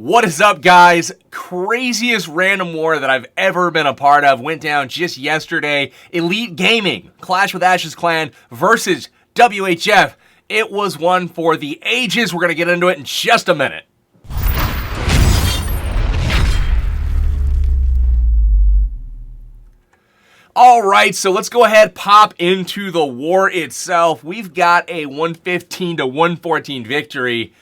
What is up, guys? Craziest random war that I've ever been a part of went down just yesterday. Elite Gaming, Clash with Ash's Clan versus WHF. It was one for the ages. We're going to get into it in just a minute. All right, so let's go ahead, pop into the war itself. We've got a 115 to 114 victory.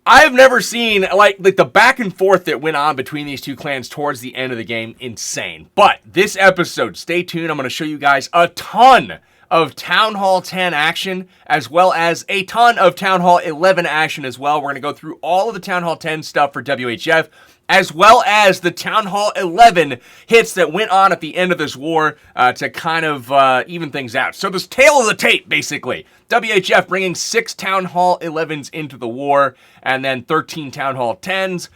I've never seen, like the back and forth that went on between these two clans towards the end of the game, insane. But this episode, stay tuned, I'm going to show you guys a ton of Town Hall 10 action, as well as a ton of Town Hall 11 action as well. We're going to go through all of the Town Hall 10 stuff for WHF, as well as the Town Hall 11 hits that went on at the end of this war to kind of even things out. So this tail of the tape, basically. WHF bringing 6 Town Hall 11s into the war, and then 13 Town Hall 10s.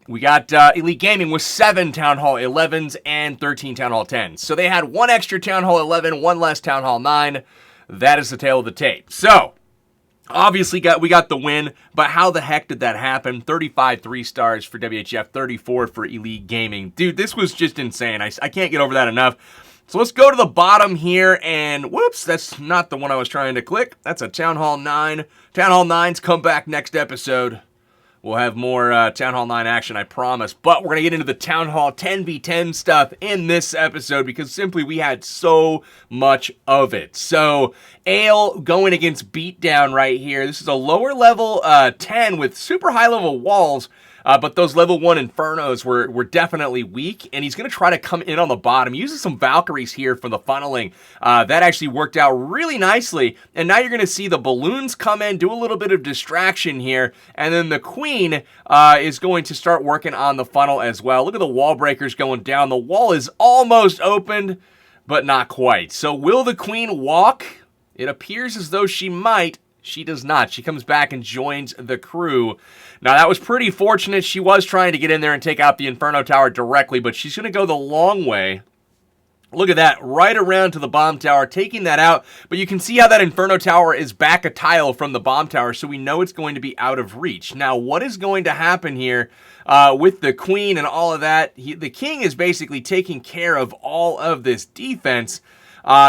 We got Elite Gaming with 7 Town Hall 11s and 13 Town Hall 10s. So they had 1 extra Town Hall 11, 1 less Town Hall 9. That is the tail of the tape. So, obviously, we got the win, but how the heck did that happen? 35 3-stars for WHF, 34 for Elite Gaming. Dude, this was just insane. I can't get over that enough. So let's go to the bottom here, and whoops, that's not the one I was trying to click. That's a Town Hall 9. Town Hall 9s come back next episode. We'll have more Town Hall 9 action, I promise. But we're going to get into the Town Hall 10v10 stuff in this episode because simply we had so much of it. So, Ale going against Beatdown right here. This is a lower level 10 with super high level walls. But those level 1 Infernos were definitely weak, and he's going to try to come in on the bottom. Uses some Valkyries here for the funneling. That actually worked out really nicely, and now you're going to see the balloons come in, do a little bit of distraction here, and then the Queen is going to start working on the funnel as well. Look at the wall breakers going down. The wall is almost opened, but not quite. So will the Queen walk? It appears as though she might. She does not. She comes back and joins the crew. Now, that was pretty fortunate. She was trying to get in there and take out the Inferno Tower directly, but she's going to go the long way. Look at that, right around to the bomb tower, taking that out. But you can see how that Inferno Tower is back a tile from the bomb tower, so we know it's going to be out of reach. Now, what is going to happen here with the Queen and all of that? The King is basically taking care of all of this defense.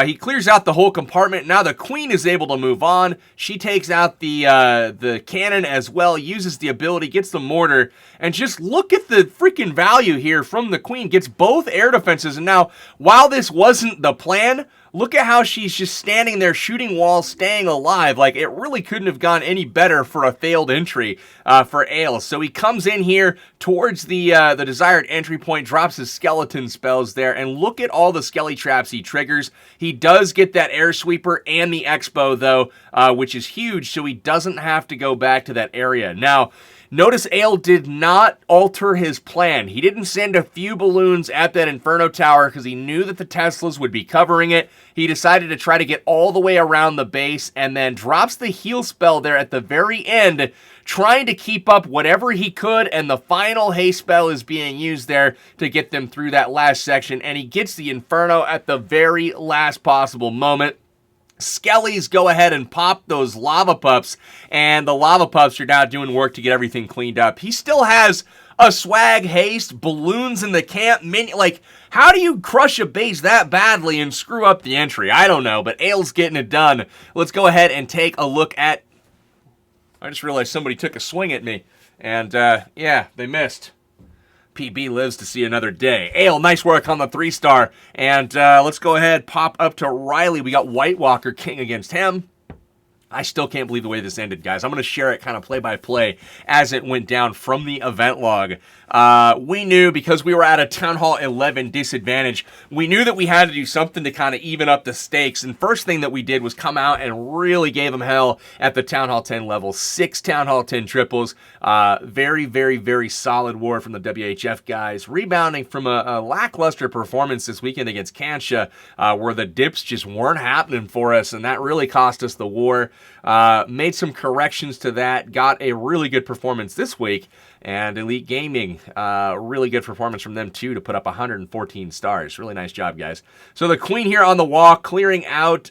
He clears out the whole compartment. Now the Queen is able to move on. She takes out the cannon as well, uses the ability, gets the mortar, and just look at the freaking value here from the Queen. Gets both air defenses, and now, while this wasn't the plan, look at how she's just standing there shooting walls, staying alive. Like, it really couldn't have gone any better for a failed entry for Ale. So he comes in here towards the desired entry point, drops his skeleton spells there, and look at all the skelly traps he triggers. He does get that air sweeper and the expo, though, which is huge, so he doesn't have to go back to that area. Now, notice Ale did not alter his plan. He didn't send a few balloons at that Inferno Tower because he knew that the Teslas would be covering it. He decided to try to get all the way around the base and then drops the heal spell there at the very end, trying to keep up whatever he could, and the final haste spell is being used there to get them through that last section, and he gets the Inferno at the very last possible moment. Skellies go ahead and pop those lava pups, and the lava pups are now doing work to get everything cleaned up. He still has a swag haste, balloons in the camp, like, how do you crush a base that badly and screw up the entry? I don't know, but Ale's getting it done. Let's go ahead and take a look at... I just realized somebody took a swing at me, and yeah, they missed. PB lives to see another day. Ale, nice work on the 3-star. And let's go ahead, pop up to Riley. We got White Walker King against him. I still can't believe the way this ended, guys. I'm going to share it kind of play-by-play as it went down from the event log. We knew, because we were at a Town Hall 11 disadvantage, we knew that we had to do something to kind of even up the stakes. And first thing that we did was come out and really gave them hell at the Town Hall 10 level. 6 Town Hall 10 triples. Very, very, very solid war from the WHF guys. Rebounding from a lackluster performance this weekend against Kansha, where the dips just weren't happening for us, and that really cost us the war. Made some corrections to that, got a really good performance this week, and Elite Gaming, really good performance from them too to put up 114 stars. Really nice job, guys. So the queen here on the wall, clearing out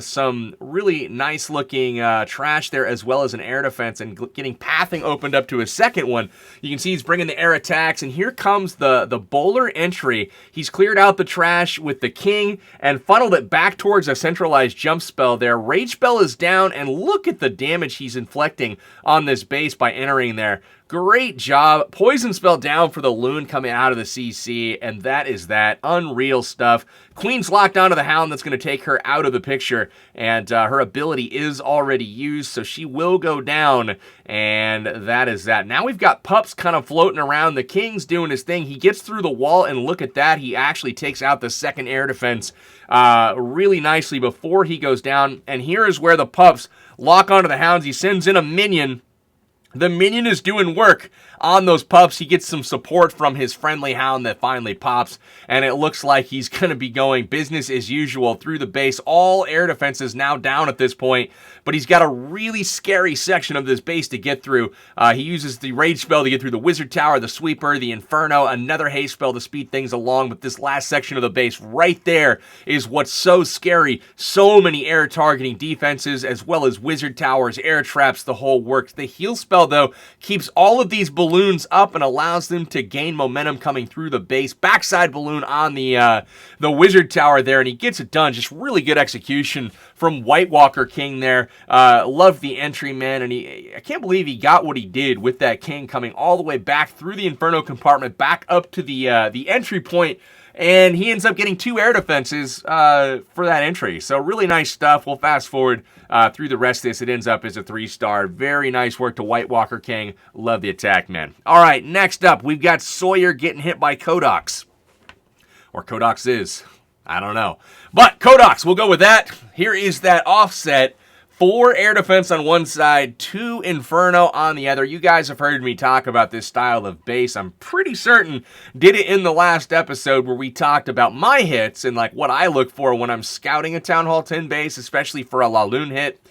some really nice looking trash there, as well as an air defense, and getting pathing opened up to a second one. You can see he's bringing the air attacks, and here comes the bowler entry. He's cleared out the trash with the king and funneled it back towards a centralized jump spell there. Rage spell is down, and look at the damage he's inflicting on this base by entering there. Great job. Poison spell down for the loon coming out of the CC, and that is that. Unreal stuff. Queen's locked onto the hound. That's going to take her out of the picture, and her ability is already used, so she will go down, and that is that. Now we've got pups kind of floating around. The king's doing his thing. He gets through the wall, and look at that. He actually takes out the second air defense really nicely before he goes down, and here is where the pups lock onto the hounds. He sends in a minion. The minion is doing work on those pups. He gets some support from his friendly hound that finally pops, and it looks like he's going to be going business as usual through the base. All air defenses now down at this point, but he's got a really scary section of this base to get through. He uses the rage spell to get through the wizard tower, the sweeper, the inferno, another haste spell to speed things along, but this last section of the base right there is what's so scary. So many air targeting defenses, as well as wizard towers, air traps, the whole works. The heal spell, though, keeps all of these balloons up and allows them to gain momentum coming through the base. Backside balloon on the wizard tower there, and he gets it done. Just really good execution from White Walker King there. Loved the entry, man, and I can't believe he got what he did with that king coming all the way back through the inferno compartment, back up to the entry point. And he ends up getting 2 air defenses for that entry. So really nice stuff. We'll fast forward through the rest of this. It ends up as a 3-star. Very nice work to White Walker King. Love the attack, man. All right, next up, we've got Sawyer getting hit by Codox. Or Codox is. I don't know. But Codox, we'll go with that. Here is that offset. 4 air defense on one side, 2 inferno on the other. You guys have heard me talk about this style of base. I'm pretty certain did it in the last episode where we talked about my hits and like what I look for when I'm scouting a Town Hall 10 base, especially for a Laloon hit.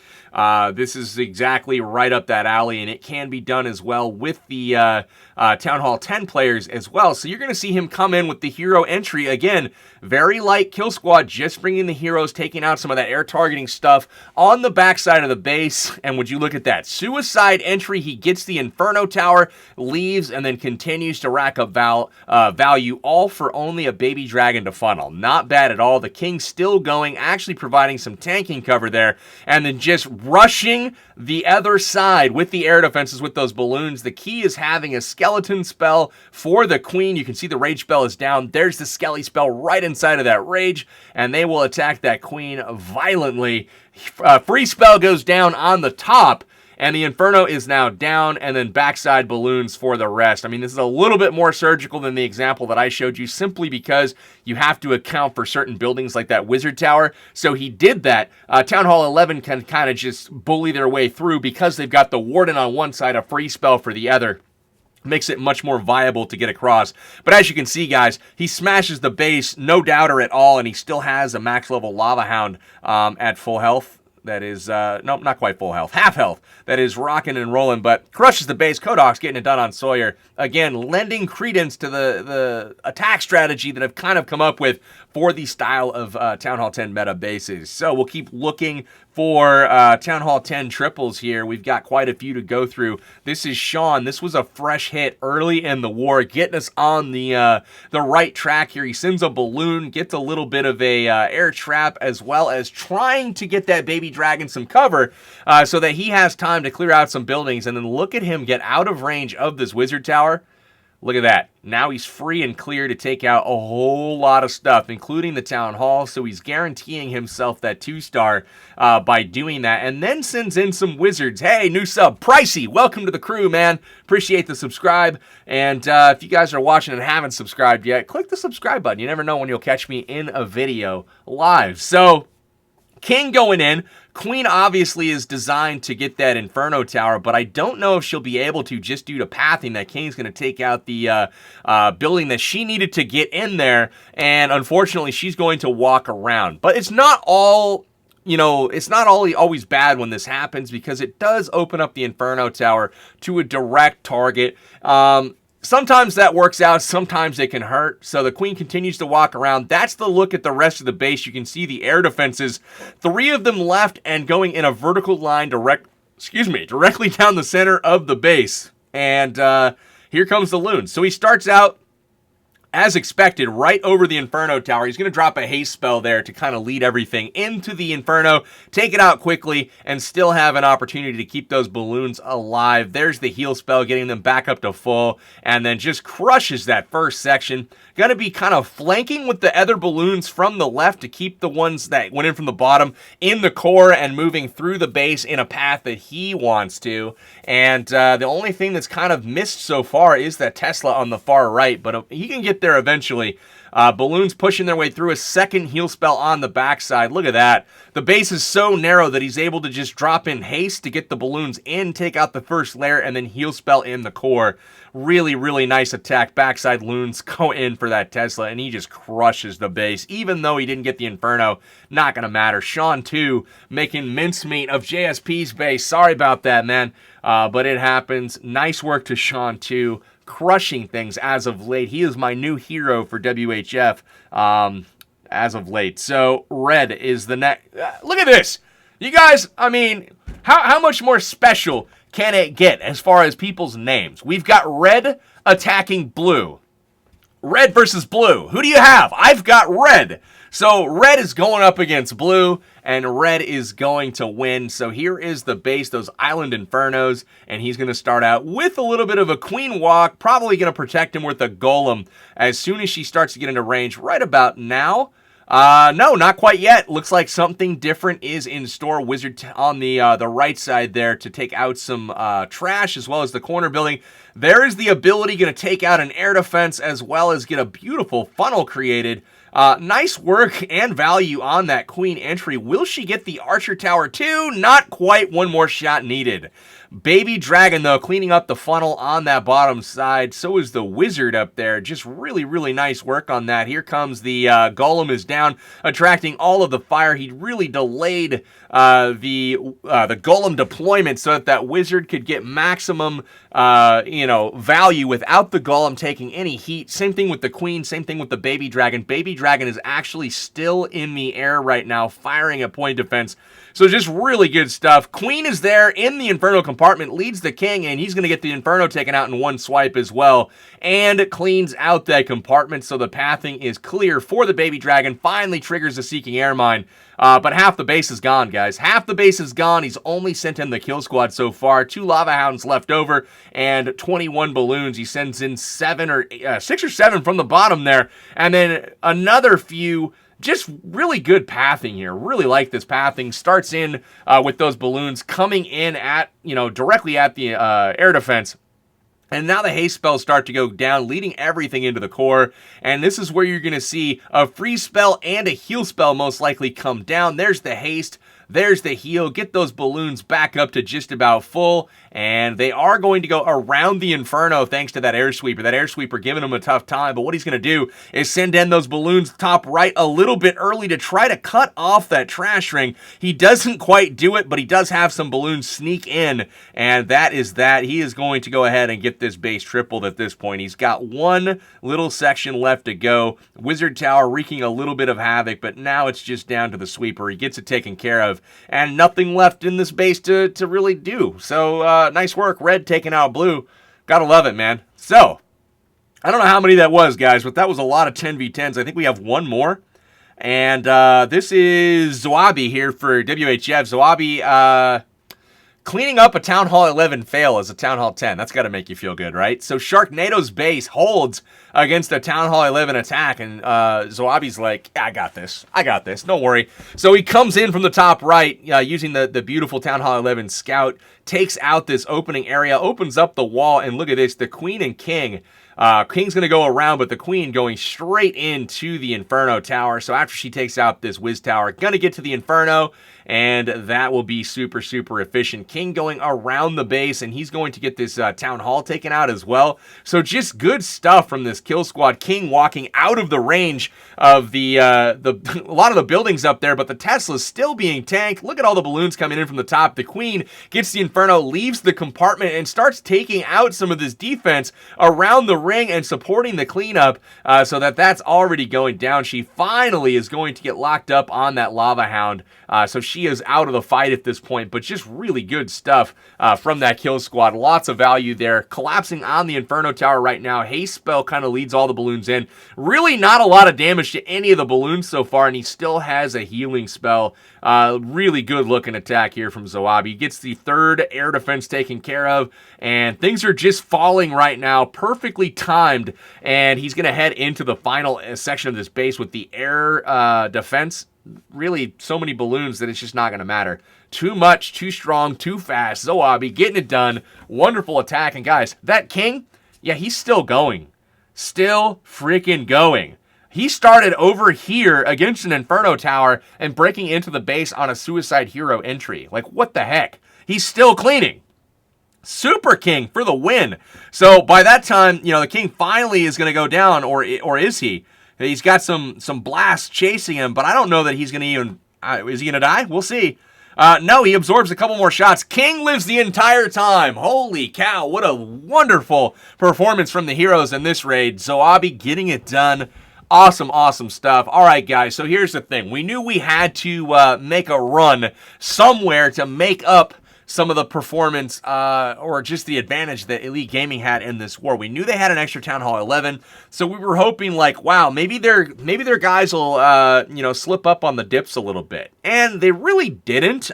This is exactly right up that alley, and it can be done as well with the Town Hall 10 players as well. So you're going to see him come in with the hero entry. Again, very light kill squad, just bringing the heroes, taking out some of that air targeting stuff on the backside of the base. And would you look at that? Suicide entry, he gets the Inferno Tower, leaves, and then continues to rack up value, all for only a baby dragon to funnel. Not bad at all. The King's still going, actually providing some tanking cover there, and then just rushing the other side with the air defenses with those balloons. The key is having a skeleton spell for the Queen. You can see the rage spell is down. There's the skelly spell right inside of that rage, and they will attack that Queen violently. Free spell goes down on the top, and the Inferno is now down, and then backside balloons for the rest. I mean, this is a little bit more surgical than the example that I showed you, simply because you have to account for certain buildings like that Wizard Tower. So he did that. Town Hall 11 can kind of just bully their way through because they've got the Warden on one side, a free spell for the other. Makes it much more viable to get across. But as you can see, guys, he smashes the base, no doubter at all, and he still has a max level Lava Hound at full health. That is, nope, not quite full health, half health. That is rocking and rolling, but crushes the base. Codox getting it done on Sawyer. Again, lending credence to the attack strategy that I've kind of come up with for the style of Town Hall 10 meta bases. So we'll keep looking for Town Hall 10 triples here. We've got quite a few to go through. This is Shawn. This was a fresh hit early in the war, getting us on the right track here. He sends a balloon, gets a little bit of a air trap, as well as trying to get that baby dragon some cover so that he has time to clear out some buildings. And then look at him get out of range of this wizard tower. Look at that. Now he's free and clear to take out a whole lot of stuff, including the town hall. So he's guaranteeing himself that 2-star by doing that. And then sends in some wizards. Hey, new sub, Pricey. Welcome to the crew, man. Appreciate the subscribe. And if you guys are watching and haven't subscribed yet, click the subscribe button. You never know when you'll catch me in a video live. So King going in. Queen obviously is designed to get that Inferno Tower, but I don't know if she'll be able to just due to pathing. That King's going to take out the building that she needed to get in there, and unfortunately she's going to walk around. But it's not all you know, it's not always bad when this happens because it does open up the Inferno Tower to a direct target. Sometimes that works out, sometimes it can hurt. So the queen continues to walk around. That's the look at the rest of the base. You can see the air defenses, 3 of them left and going in a vertical line directly down the center of the base. And here comes the Loon. So he starts out, as expected, right over the Inferno Tower. He's going to drop a haste spell there to kind of lead everything into the Inferno, take it out quickly, and still have an opportunity to keep those balloons alive. There's the heal spell, getting them back up to full, and then just crushes that first section. Going to be kind of flanking with the other balloons from the left to keep the ones that went in from the bottom in the core and moving through the base in a path that he wants to. And the only thing that's kind of missed so far is that Tesla on the far right, but he can get there eventually. Balloons pushing their way through, a second heal spell on the backside. Look at that. The base is so narrow that he's able to just drop in haste to get the balloons in, take out the first layer, and then heal spell in the core. Really, really nice attack. Backside Loons go in for that Tesla, and he just crushes the base. Even though he didn't get the Inferno, not going to matter. Shawn, too, making mincemeat of JSP's base. Sorry about that, man, but it happens. Nice work to Shawn, too. Crushing things as of late. He is my new hero for WHF as of late. So red is the next. Look at this. You guys, I mean, how much more special can it get as far as people's names? We've got red attacking blue. Red versus blue. Who do you have? I've got red. So red is going up against blue, and red is going to win. So here is the base, those Island Infernos, and he's going to start out with a little bit of a queen walk, probably going to protect him with a golem as soon as she starts to get into range right about now. No, not quite yet. Looks like something different is in store. Wizard on the right side there to take out some trash as well as the corner building. There is the ability going to take out an air defense as well as get a beautiful funnel created. Nice work and value on that queen entry. Will she get the archer tower too? Not quite. One more shot needed. Baby Dragon, though, cleaning up the funnel on that bottom side. So is the Wizard up there. Just really, really nice work on that. Here comes the Golem is down, attracting all of the fire. He really delayed the Golem deployment so that that Wizard could get maximum, value without the Golem taking any heat. Same thing with the Queen. Same thing with the Baby Dragon. Baby Dragon is actually still in the air right now, firing at point defense. So just really good stuff. Queen is there in the Inferno compartment, leads the King, and he's going to get the Inferno taken out in one swipe as well, and cleans out that compartment, so the pathing is clear for the Baby Dragon. Finally triggers the Seeking Air Mine, but half the base is gone, guys. Half the base is gone. He's only sent in the kill squad so far. 2 Lava Hounds left over, and 21 balloons. He sends in 6 or 7 from the bottom there, and then another few. Just really good pathing here. Really like this pathing. Starts in with those balloons coming in at, directly at the air defense. And now the haste spells start to go down, leading everything into the core. And this is where you're going to see a freeze spell and a heal spell most likely come down. There's the haste. There's the heal. Get those balloons back up to just about full. And they are going to go around the Inferno thanks to that air sweeper. That air sweeper giving him a tough time. But what he's going to do is send in those balloons top right a little bit early to try to cut off that trash ring. He doesn't quite do it, but he does have some balloons sneak in. And that is that. He is going to go ahead and get this base tripled at this point. He's got one little section left to go. Wizard Tower wreaking a little bit of havoc, but now it's just down to the sweeper. He gets it taken care of. And nothing left in this base to really do. So, nice work. Red taking out blue. Gotta love it, man. So, I don't know how many that was, guys, but that was a lot of 10v10s. I think we have one more. And this is Zoabi here for WHF. Zoabi cleaning up a Town Hall 11 fail as a Town Hall 10. That's got to make you feel good, right? So Sharknado's base holds against a Town Hall 11 attack, and Zoabi's like, yeah, I got this. Don't worry. So he comes in from the top right using the beautiful Town Hall 11 scout, takes out this opening area, opens up the wall, and look at this, the queen and king. King's going to go around, but the queen going straight into the Inferno Tower. So after she takes out this Wiz Tower, going to get to the Inferno, and that will be super, super efficient. King going around the base, and he's going to get this Town Hall taken out as well. So just good stuff from this kill squad. King walking out of the range of a lot of the buildings up there, but the Tesla's still being tanked. Look at all the balloons coming in from the top. The queen gets the Inferno, leaves the compartment, and starts taking out some of this defense around the ring and supporting the cleanup so that's already going down. She finally is going to get locked up on that Lava Hound. So she is out of the fight at this point, but just really good stuff from that kill squad. Lots of value there. Collapsing on the Inferno Tower right now. Haste spell kind of leads all the balloons in. Really not a lot of damage to any of the balloons so far, and he still has a healing spell. Really good looking attack here from Zoabi. Gets the third air defense taken care of, and things are just falling right now. Perfectly timed, and he's going to head into the final section of this base with the air defense. Really, so many balloons that it's just not going to matter. Too much, too strong, too fast. Zoabi getting it done. Wonderful attack. And guys, that king, yeah, he's still going. Still freaking going. He started over here against an Inferno Tower and breaking into the base on a Suicide Hero entry. Like, what the heck? He's still cleaning. Super King for the win. So by that time, you know, the king finally is going to go down, or is he? He's got some blasts chasing him, but I don't know that he's going to even... is he going to die? We'll see. No, he absorbs a couple more shots. King lives the entire time. Holy cow, what a wonderful performance from the heroes in this raid. Zoabi getting it done. Awesome, awesome stuff. All right, guys, so here's the thing. We knew we had to make a run somewhere to make up some of the performance or just the advantage that Elite Gaming had in this war. We knew they had an extra Town Hall 11, so we were hoping like, wow, maybe their guys will slip up on the dips a little bit, and they really didn't.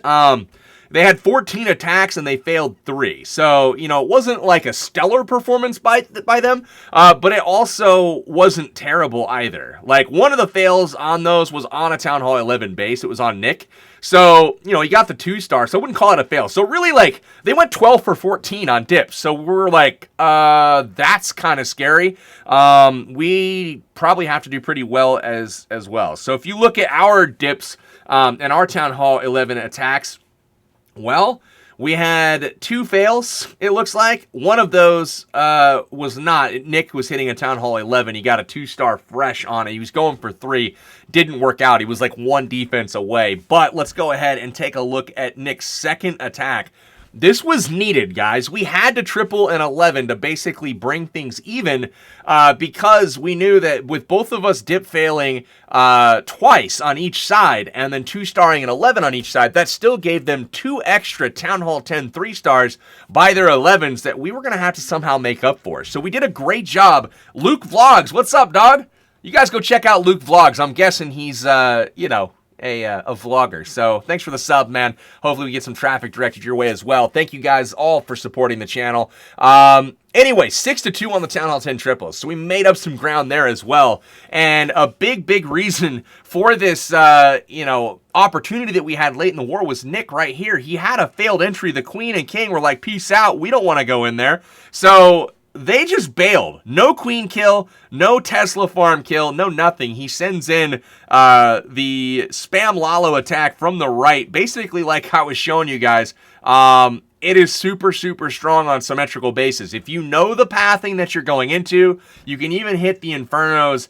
They had 14 attacks and they failed 3. So, you know, it wasn't like a stellar performance by them, but it also wasn't terrible either. Like, one of the fails on those was on a Town Hall 11 base. It was on Nick. So, you know, he got the 2-star, so I wouldn't call it a fail. So really, like, they went 12 for 14 on dips. So we're like, that's kind of scary. We probably have to do pretty well as well. So if you look at our dips and our Town Hall 11 attacks, well, we had 2 fails, it looks like. One of those was not. Nick was hitting a Town Hall 11. He got a 2-star fresh on it. He was going for 3. Didn't work out. He was like 1 defense away. But let's go ahead and take a look at Nick's second attack. This was needed, guys. We had to triple an 11 to basically bring things even because we knew that with both of us dip failing twice on each side and then 2-starring an 11 on each side, that still gave them 2 extra Town Hall 10 3-stars by their 11s that we were going to have to somehow make up for. So we did a great job. Luke Vlogs, what's up, dog? You guys go check out Luke Vlogs. I'm guessing he's, a vlogger. So thanks for the sub, man. Hopefully we get some traffic directed your way as well. Thank you guys all for supporting the channel. Anyway, 6-2 on the Town Hall 10 triples. So we made up some ground there as well. And a big reason for this, opportunity that we had late in the war was Nick right here. He had a failed entry. The Queen and King were like, peace out. We don't want to go in there. So they just bailed. No queen kill, no Tesla farm kill, no nothing. He sends in the spam Lalo attack from the right, basically like I was showing you guys. It is super strong on symmetrical bases. If you know the pathing that you're going into, you can even hit the Infernos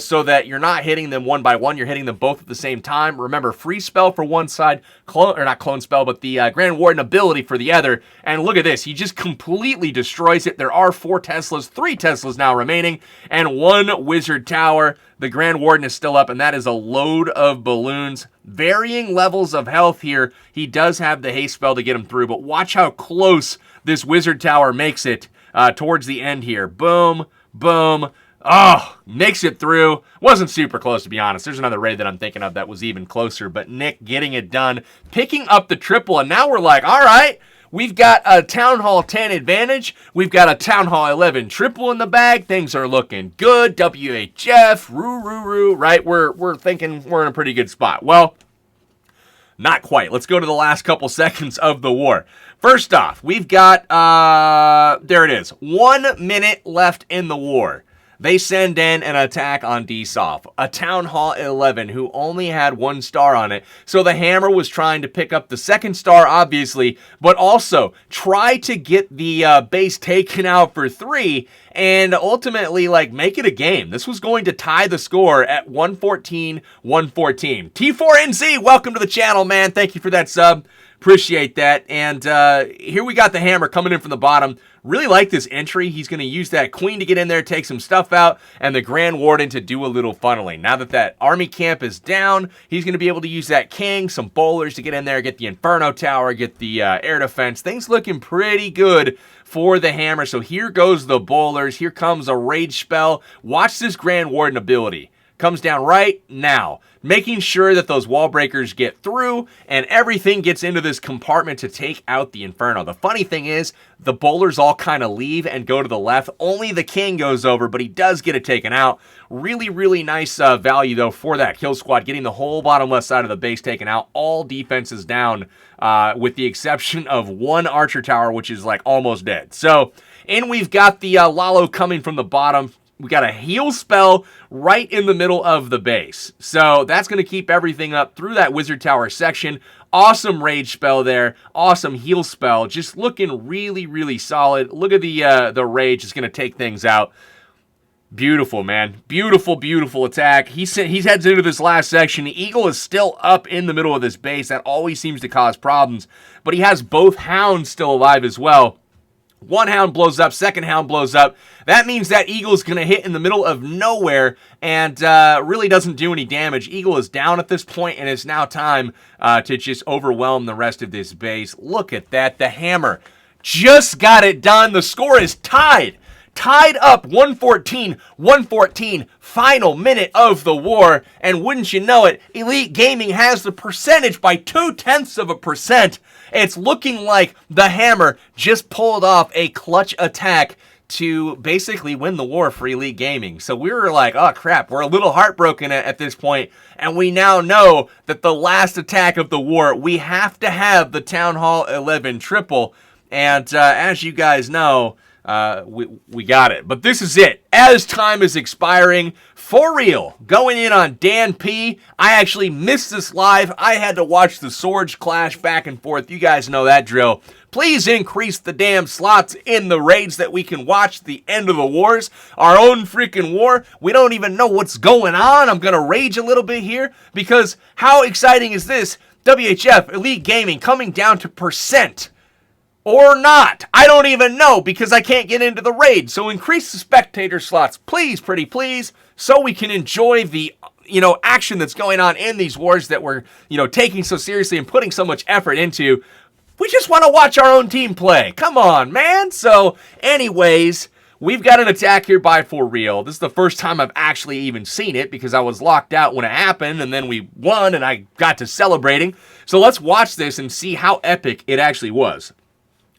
so that you're not hitting them one by one. You're hitting them both at the same time. Remember, free spell for one side, not clone spell, but the Grand Warden ability for the other. And look at this. He just completely destroys it. There are 4 Teslas, 3 Teslas now remaining, and 1 Wizard Tower. The Grand Warden is still up, and that is a load of balloons. Varying levels of health here. He does have the haste spell to get him through, but watch how close this Wizard Tower makes it towards the end here. Boom, boom. Oh, makes it through. Wasn't super close, to be honest. There's another raid that I'm thinking of that was even closer, but Nick getting it done, picking up the triple, and now we're like, all right, we've got a Town Hall 10 advantage. We've got a Town Hall 11 triple in the bag. Things are looking good. WHF, roo, right? We're thinking we're in a pretty good spot. Well, not quite. Let's go to the last couple seconds of the war. First off, we've got, there it is, 1 minute left in the war. They send in an attack on DSoft, a Town Hall 11 who only had 1 star on it. So the hammer was trying to pick up the 2nd star, obviously, but also try to get the base taken out for 3 and ultimately, like, make it a game. This was going to tie the score at 114-114. T4NZ, welcome to the channel, man. Thank you for that sub. Appreciate that. And here we got the hammer coming in from the bottom. Really like this entry. He's going to use that queen to get in there, take some stuff out, and the Grand Warden to do a little funneling. Now that that army camp is down, he's going to be able to use that king, some bowlers to get in there, get the Inferno Tower, get the air defense. Things looking pretty good for the hammer. So here goes the bowlers. Here comes a rage spell. Watch this Grand Warden ability. Comes down right now, making sure that those wall breakers get through and everything gets into this compartment to take out the Inferno. The funny thing is, the bowlers all kind of leave and go to the left. Only the king goes over, but he does get it taken out. Really, really nice value, though, for that kill squad, getting the whole bottom left side of the base taken out. All defenses down, with the exception of 1 archer tower, which is, like, almost dead. So, and we've got the Lalo coming from the bottom. We got a heal spell right in the middle of the base. So that's going to keep everything up through that wizard tower section. Awesome rage spell there. Awesome heal spell. Just looking really, really solid. Look at the rage. It's going to take things out. Beautiful, man. Beautiful, beautiful attack. He heads into this last section. The Eagle is still up in the middle of this base. That always seems to cause problems. But he has both hounds still alive as well. 1 hound blows up, 2nd hound blows up. That means that Eagle's going to hit in the middle of nowhere and really doesn't do any damage. Eagle is down at this point, and it's now time to just overwhelm the rest of this base. Look at that. The hammer just got it done. The score is tied. Tied up 114-114, final minute of the war. And wouldn't you know it, Elite Gaming has the percentage by 0.2%. It's looking like the hammer just pulled off a clutch attack to basically win the war for Elite Gaming. So we were like, oh crap, we're a little heartbroken at this point, and we now know that the last attack of the war, we have to have the Town Hall 11 triple, and as you guys know, we got it. But this is it. As time is expiring, for real, going in on DanP. I actually missed this live. I had to watch the swords clash back and forth. You guys know that drill. Please increase the damn slots in the raids that we can watch the end of the wars. Our own freaking war. We don't even know what's going on. I'm going to rage a little bit here because how exciting is this? WHF Elite Gaming coming down to percent. Or not. I don't even know because I can't get into the raid. So increase the spectator slots, please, pretty please, so we can enjoy the, action that's going on in these wars that we're, taking so seriously and putting so much effort into. We just want to watch our own team play. Come on, man. So anyways, we've got an attack here by For Real. This is the first time I've actually even seen it because I was locked out when it happened and then we won and I got to celebrating. So let's watch this and see how epic it actually was.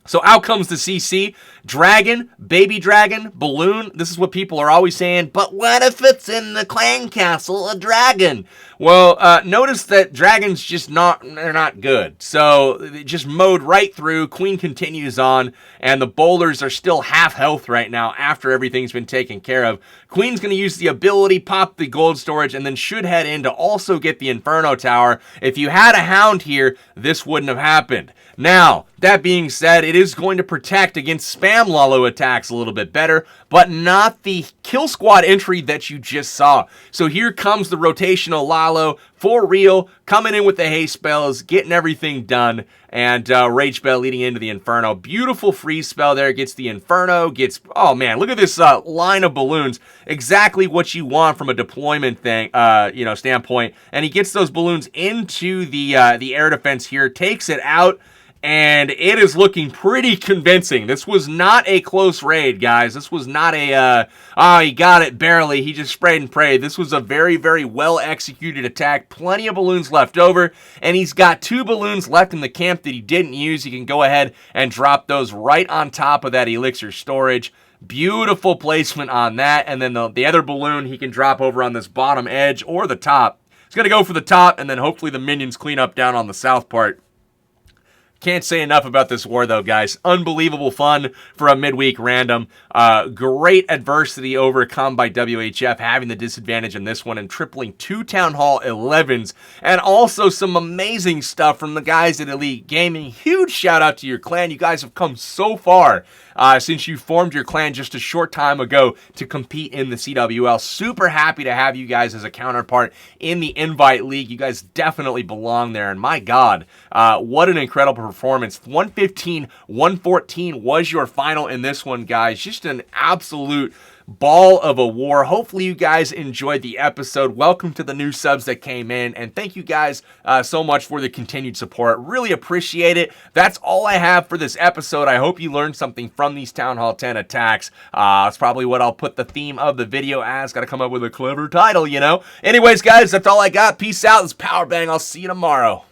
So out comes the CC, dragon, baby dragon, balloon. This is what people are always saying, but what if it's in the clan castle, a dragon? Well, notice that dragons they're not good. So they just mowed right through, queen continues on, and the bowlers are still half health right now after everything's been taken care of. Queen's going to use the ability, pop the gold storage, and then should head in to also get the Inferno Tower. If you had a hound here, this wouldn't have happened. Now, that being said, it is going to protect against spam Lalo attacks a little bit better, but not the kill squad entry that you just saw. So here comes the rotational Lalo, For Real, coming in with the haste spells, getting everything done, and rage spell leading into the Inferno. Beautiful freeze spell there, gets the Inferno, oh man, look at this line of balloons. Exactly what you want from a deployment standpoint. And he gets those balloons into the air defense here, takes it out, and it is looking pretty convincing. This was not a close raid, guys. This was not a, he got it barely. He just sprayed and prayed. This was a very, very well-executed attack. Plenty of balloons left over, and he's got 2 balloons left in the camp that he didn't use. He can go ahead and drop those right on top of that elixir storage. Beautiful placement on that, and then the other balloon he can drop over on this bottom edge or the top. He's going to go for the top, and then hopefully the minions clean up down on the south part. Can't say enough about this war, though, guys. Unbelievable fun for a midweek random. Great adversity overcome by WHF, having the disadvantage in this one and tripling 2 Town Hall 11s. And also some amazing stuff from the guys at Elite Gaming. Huge shout out to your clan. You guys have come so far since you formed your clan just a short time ago to compete in the CWL. Super happy to have you guys as a counterpart in the Invite League. You guys definitely belong there. And my God, what an incredible performance. 115-114 was your final in this one, guys. Just an absolute ball of a war. Hopefully you guys enjoyed the episode. Welcome to the new subs that came in, and thank you guys so much for the continued support. Really appreciate it. That's all I have for this episode. I hope you learned something from these Town Hall 10 attacks. That's probably what I'll put the theme of the video as. Got to come up with a clever title, you know. Anyways, guys, that's all I got. Peace out. This is Powerbang. I'll see you tomorrow.